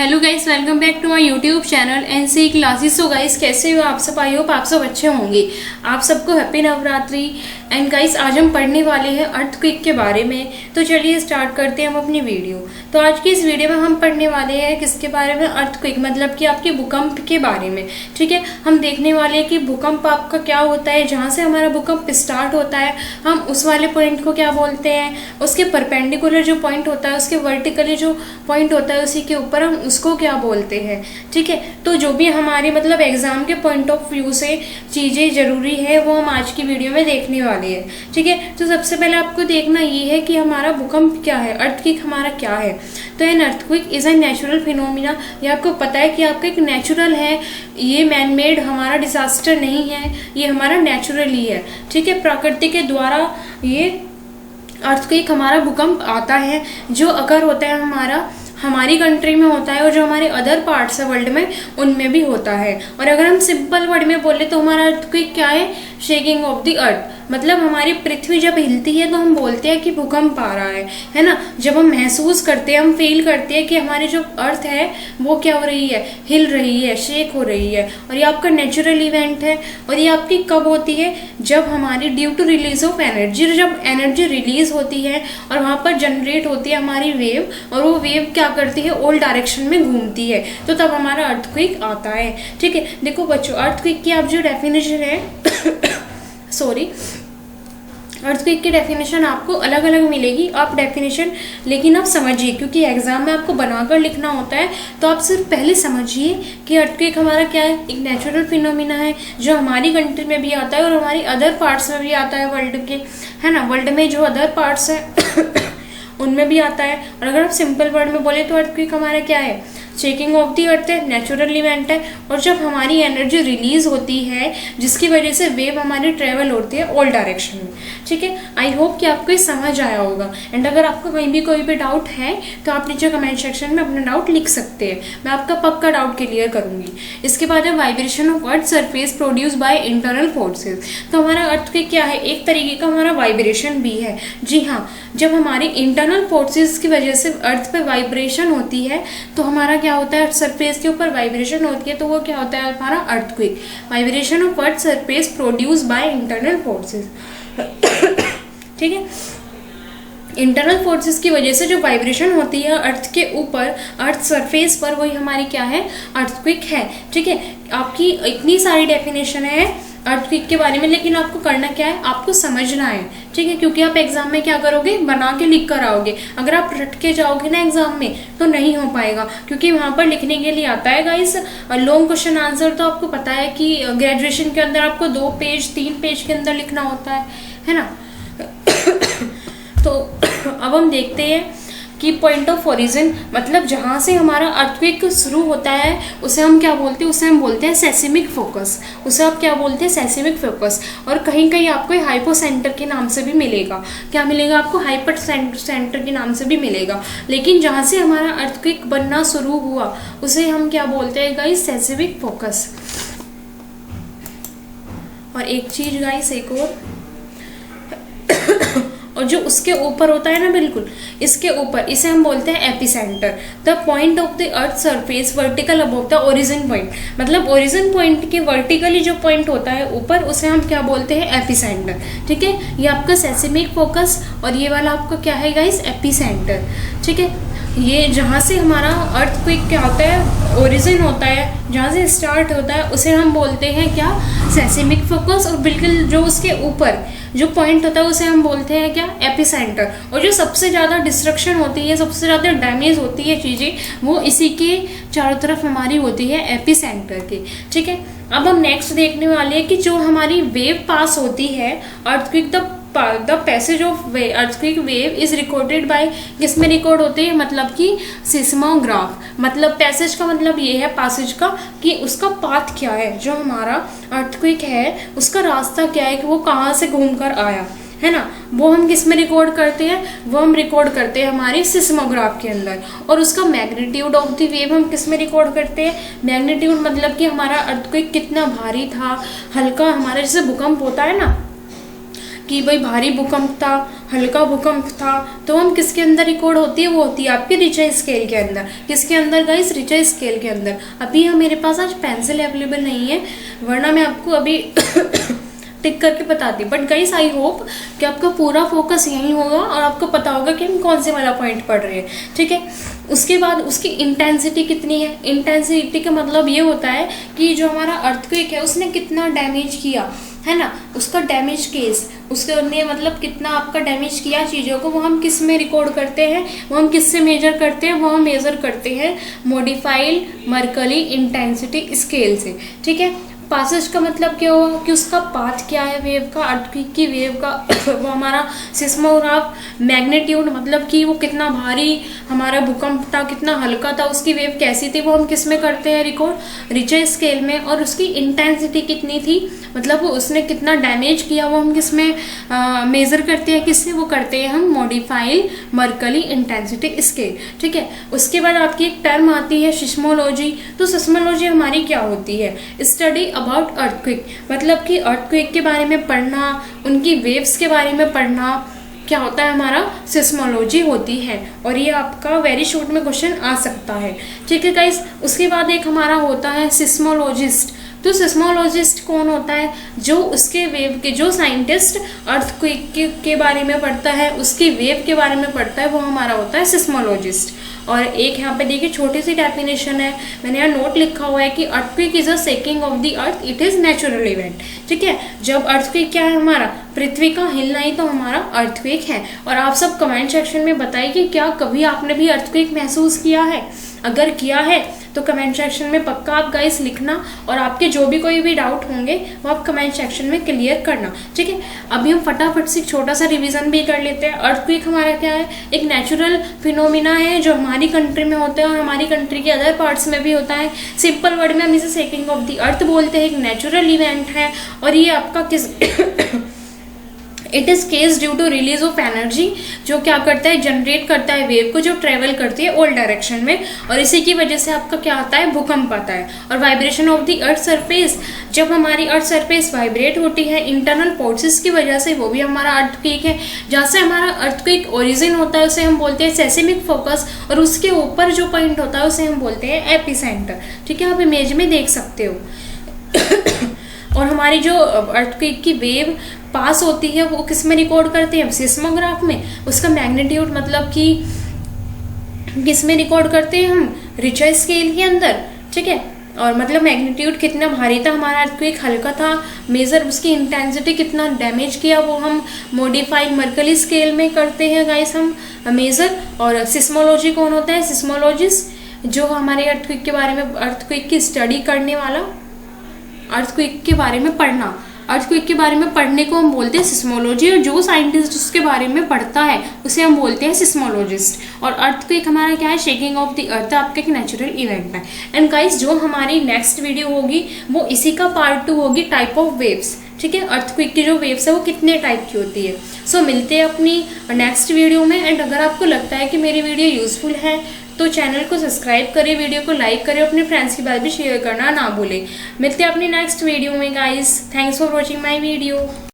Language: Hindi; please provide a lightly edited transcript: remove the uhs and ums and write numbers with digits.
Hello guys, welcome back to my YouTube channel NC classes. So guys, कैसे हो आप सब? आई होप आप सब अच्छे होंगे। आप सबको हैप्पी नवरात्रि। एंड गाइस, आज हम पढ़ने वाले हैं अर्थक्वेक के बारे में। तो चलिए स्टार्ट करते हैं हम अपनी वीडियो। तो आज की इस वीडियो में हम पढ़ने वाले हैं किसके बारे में? अर्थक्वेक, मतलब कि आपके भूकंप के बारे में। ठीक है, हम देखने वाले हैं कि भूकंप आपका क्या होता है, जहाँ से हमारा भूकंप स्टार्ट होता है हम उस वाले पॉइंट को क्या बोलते हैं, उसके परपेंडिकुलर जो पॉइंट होता है, उसके वर्टिकली जो पॉइंट होता है उसी के ऊपर हम उसको क्या बोलते हैं। ठीक है, तो जो भी हमारे मतलब एग्जाम के पॉइंट ऑफ व्यू से चीज़ें जरूरी है वो हम आज की वीडियो में देखने वाले हैं। ठीक है, तो सबसे पहले आपको देखना ये है कि हमारा भूकंप क्या है, अर्थक्वेक हमारा क्या है। तो an earthquake is a natural phenomena. ये आपको पता है कि आपका एक नेचुरल है, ये मैन मेड हमारा डिजास्टर नहीं है, ये हमारा नेचुरल ही है। ठीक है, प्रकृति के द्वारा ये अर्थक्वेक हमारा भूकंप आता है, जो अगर होता है हमारी कंट्री में होता है और जो हमारे अदर पार्ट्स है वर्ल्ड में उनमें भी होता है। और अगर हम सिंपल वर्ड में बोले तो हमारा अर्थक्वेक क्या है? Shaking of the earth. मतलब हमारी पृथ्वी जब हिलती है तो हम बोलते हैं कि भूकंप आ रहा है ना। जब हम महसूस करते हैं, हम फील करते हैं कि हमारी जो अर्थ है वो क्या हो रही है, हिल रही है, शेक हो रही है। और ये आपका नेचुरल इवेंट है। और ये आपकी कब होती है? जब हमारी due to release of energy, जब एनर्जी रिलीज होती है और वहाँ पर जनरेट होती है हमारी वेव, और वो वेव क्या करती है, ऑल डायरेक्शन में घूमती है, तो तब हमारा अर्थक्वेक आता है। ठीक है, देखो बच्चों, अर्थक्वेक की आप जो डेफिनेशन है सॉरी, अर्थक्वेक की डेफिनेशन आपको अलग अलग मिलेगी। आप डेफिनेशन लेकिन आप समझिए, क्योंकि एग्जाम में आपको बनाकर लिखना होता है, तो आप सिर्फ पहले समझिए कि अर्थक्वेक हमारा क्या है। एक नेचुरल फिनोमिना है जो हमारी कंट्री में भी आता है और हमारी अदर पार्ट्स में भी आता है वर्ल्ड के, है ना। वर्ल्ड में जो अदर पार्ट्स है उनमें भी आता है। और अगर आप सिंपल वर्ड में बोले तो अर्थक्वेक हमारा क्या है? शेकिंग ऑफ दी अर्थ है, नेचुरल इवेंट है। और जब हमारी एनर्जी रिलीज होती है जिसकी वजह से वेव हमारी ट्रेवल होती है ऑल डायरेक्शन में। ठीक है, आई होप कि आपको ये समझ आया होगा। एंड अगर आपको कहीं भी कोई भी डाउट है तो आप नीचे कमेंट सेक्शन में अपना डाउट लिख सकते हैं, मैं आपका पक्का डाउट क्लियर करूंगी। इसके बाद है vibration of earth surface produce by internal forces. तो हमारा अर्थक्वेक क्या है? एक तरीके का हमारा वाइब्रेशन भी है। जी हाँ, जब हमारी इंटरनल फोर्सेज की वजह से अर्थ पे वाइब्रेशन होती है तो हमारा क्या होता है, सरफेस के ऊपर वाइब्रेशन होती है, तो वो क्या होता है हमारा earthquake. Vibration of earth surface produce by internal forces. ठीक है, इंटरनल फोर्सेस की वजह से जो वाइब्रेशन होती है अर्थ के ऊपर, अर्थ सरफेस पर, वही हमारी क्या है? अर्थक्वेक है। ठीक है, आपकी इतनी सारी डेफिनेशन है अर्थक्वेक के बारे में, लेकिन आपको करना क्या है? आपको समझना है। ठीक है, क्योंकि आप एग्जाम में क्या करोगे? बना के लिख कर आओगे। अगर आप रट के जाओगे ना एग्जाम में तो नहीं हो पाएगा, क्योंकि वहां पर लिखने के लिए आता है गाइस लॉन्ग क्वेश्चन आंसर। तो आपको पता है कि ग्रेजुएशन के अंदर आपको 2 पेज 3 पेज के अंदर लिखना होता है ना। तो अब हम देखते हैं कि पॉइंट ऑफ ओरिजिन, मतलब जहाँ से हमारा अर्थक्वेक शुरू होता है उसे हम क्या बोलते हैं? उसे हम बोलते हैं सेस्मिक फोकस। उसे आप क्या बोलते हैं? Seismic focus. और कहीं कहीं आपको हाइपोसेंटर के नाम से भी मिलेगा। क्या मिलेगा आपको? हाइपर सेंटर के नाम से भी मिलेगा। लेकिन जहाँ से हमारा अर्थक्वेक बनना शुरू हुआ उसे हम क्या बोलते हैं गाइस? Seismic focus. और एक चीज गाइस, एक और जो उसके ऊपर होता है ना, बिल्कुल इसके ऊपर, इसे हम बोलते हैं epicentre. The point of the earth surface vertical above the origin point. मतलब ओरिजिन पॉइंट के वर्टिकली जो पॉइंट होता है ऊपर, उसे हम क्या बोलते हैं? एपिसेंटर। ठीक है, ये आपका सेस्मिक फोकस और ये वाला आपका क्या है गाइस? एपिसेंटर। ठीक है, ये जहाँ से हमारा अर्थक्वेक क्या होता है? ओरिजिन होता है, जहाँ से स्टार्ट होता है उसे हम बोलते हैं क्या? Seismic focus. और बिल्कुल जो उसके ऊपर जो पॉइंट होता है उसे हम बोलते हैं क्या? एपिसेंटर। और जो सबसे ज़्यादा डिस्ट्रक्शन होती है, सबसे ज़्यादा डैमेज होती है चीज़ें, वो इसी के चारों तरफ हमारी होती है, एपिसेंटर के। ठीक है, अब हम नेक्स्ट देखने वाले हैं कि जो हमारी वेव पास होती है earthquake, the passage of earthquake wave is recorded by, किसमें रिकॉर्ड होते हैं? मतलब कि सिस्मोग्राफ। मतलब पैसेज का मतलब ये है, पासेज का, कि उसका पाथ क्या है, जो हमारा अर्थक्वेक है उसका रास्ता क्या है, कि वो कहाँ से घूमकर आया, है ना। वो हम किस में रिकॉर्ड करते हैं? वो हम रिकॉर्ड करते हैं हमारे सिस्मोग्राफ के अंदर। और उसका मैग्नीट्यूड ऑफ द वेव हम किस में रिकॉर्ड करते हैं? मैग्नीट्यूड मतलब कि हमारा अर्थक्वेक कितना भारी था, हल्का, हमारा जैसे भूकंप होता है ना, कि भाई भारी भूकंप था, हल्का भूकंप था, तो हम किसके अंदर रिकॉर्ड होती है, वो होती है आपकी रिचर स्केल के अंदर। किसके अंदर गाइस, रिचर स्केल के अंदर। अभी मेरे पास आज पेंसिल अवेलेबल नहीं है, वरना मैं आपको अभी टिक करके बताती। बट गाइस आई होप कि आपका पूरा फोकस यही होगा और आपको पता होगा कि हम कौन से वाला पॉइंट पढ़ रहे हैं, ठीक है। उसके बाद उसकी इंटेंसिटी कितनी है। इंटेंसिटी का मतलब ये होता है कि जो हमारा अर्थक्वेक है उसने कितना डैमेज किया, है ना, उसका डैमेज केस, उसके ने मतलब कितना आपका डैमेज किया चीज़ों को, वो हम किस में रिकॉर्ड करते हैं, वो हम किससे मेजर करते हैं, वो हम मेजर करते हैं मॉडिफाइड मर्कली इंटेंसिटी स्केल से, ठीक है। पासेज का मतलब क्या हुआ कि उसका पाथ क्या है वेव का, अर्थक्वेक की वेव का वो हमारा सिस्मोग्राफ, मैग्नीट्यूड मतलब कि वो कितना भारी हमारा भूकंप था, कितना हल्का था, उसकी वेव कैसी थी, वो हम किस में करते हैं रिकॉर्ड, रिचर स्केल में। और उसकी इंटेंसिटी कितनी थी, मतलब वो उसने कितना डैमेज किया, वो हम किस में मेजर करते हैं, किससे, वो करते हैं हम मॉडिफाइड मर्कली इंटेंसिटी स्केल, ठीक है। उसके बाद आपकी एक टर्म आती है सिस्मोलॉजी। तो सिस्मोलॉजी हमारी क्या होती है, स्टडी अबाउट अर्थक्वेक, मतलब कि अर्थक्वेक के बारे में पढ़ना, उनकी वेव्स के बारे में पढ़ना, क्या होता है हमारा सिस्मोलॉजी होती है। और ये आपका वेरी शॉर्ट में क्वेश्चन आ सकता है, ठीक है गाइस। उसके बाद एक हमारा होता है सिस्मोलॉजिस्ट। तो सिस्मोलॉजिस्ट कौन होता है, जो उसके वेव के, जो साइंटिस्ट अर्थक्वेक के बारे में पढ़ता है, उसकी वेव के बारे में पढ़ता है, वो हमारा होता है सिस्मोलॉजिस्ट। और एक यहाँ पे देखिए छोटी सी डेफिनेशन है, मैंने यहाँ नोट लिखा हुआ है कि earthquake is a shaking of the earth, it is natural event, ठीक है। जब अर्थक्वेक क्या है हमारा, पृथ्वी का हिलना ही तो हमारा अर्थक्वेक है। और आप सब कमेंट सेक्शन में बताइए कि क्या कभी आपने भी अर्थक्वेक महसूस किया है। अगर किया है तो कमेंट सेक्शन में पक्का आप गाइस लिखना, और आपके जो भी कोई भी डाउट होंगे वो आप कमेंट सेक्शन में क्लियर करना, ठीक है। अभी हम फटाफट से छोटा सा रिवीजन भी कर लेते हैं। अर्थक्वेक हमारा क्या है, एक नेचुरल फिनोमिना है जो हमारी कंट्री में होता है और हमारी कंट्री के अदर पार्ट्स में भी होता है। सिंपल वर्ड में हम इसे शेकिंग ऑफ द अर्थ बोलते हैं, एक नेचुरल इवेंट है। और ये आपका किस it is case due to release of energy, जो क्या करता है, जनरेट करता है वेव को, जो ट्रेवल करती है ऑल डायरेक्शन में, और इसी की वजह से आपका क्या आता है, भूकंप आता है। और vibration of the earth surface, जब हमारी अर्थ सरफेस वाइब्रेट होती है इंटरनल फोर्सेस की वजह से, वो भी हमारा अर्थक्वेक है। जहाँ से हमारा अर्थक्वेक ओरिजिन होता है उसे हम बोलते हैं सेismic फोकस, और उसके ऊपर जो पॉइंट होता है उसे हम बोलते हैं एपिसेंटर, ठीक है। आप इमेज में देख सकते हो। और हमारी जो अर्थक्वेक की वेव पास होती है वो किस में रिकॉर्ड करते हैं, सिस्मोग्राफ में। उसका मैग्नीट्यूड मतलब कि किस में रिकॉर्ड करते हैं हम, रिचर स्केल के अंदर, ठीक है। और मतलब मैग्नीट्यूड कितना भारी था हमारा अर्थक्वेक, हल्का था, मेजर उसकी इंटेंसिटी कितना डैमेज किया, वो हम मॉडिफाइड मर्कली स्केल में करते हैं गाइस हम मेजर। और सिस्मोलॉजी कौन होता है, सिस्मोलॉजिस्ट, जो हमारे अर्थक्वेक के बारे में, अर्थक्वेक की स्टडी करने वाला, अर्थक्वेक के बारे में पढ़ना, अर्थक्वेक के बारे में पढ़ने को हम बोलते हैं सिस्मोलॉजी। और जो साइंटिस्ट उसके बारे में पढ़ता है उसे हम बोलते हैं सिस्मोलॉजिस्ट। और अर्थक्वेक हमारा क्या है, शेकिंग ऑफ द अर्थ, आपका एक नेचुरल इवेंट है। एंड गाइस जो हमारी नेक्स्ट वीडियो होगी वो इसी का पार्ट 2 होगी, टाइप ऑफ वेव्स, ठीक है। अर्थक्वेक की जो वेव्स है वो कितने टाइप की होती है। सो मिलते हैं अपनी नेक्स्ट वीडियो में। एंड अगर आपको लगता है कि मेरी वीडियो यूजफुल है तो चैनल को सब्सक्राइब करें, वीडियो को लाइक करें, अपने फ्रेंड्स के साथ भी शेयर करना ना भूलें। मिलते हैं अपनी नेक्स्ट वीडियो में guys. Thanks for watching my video.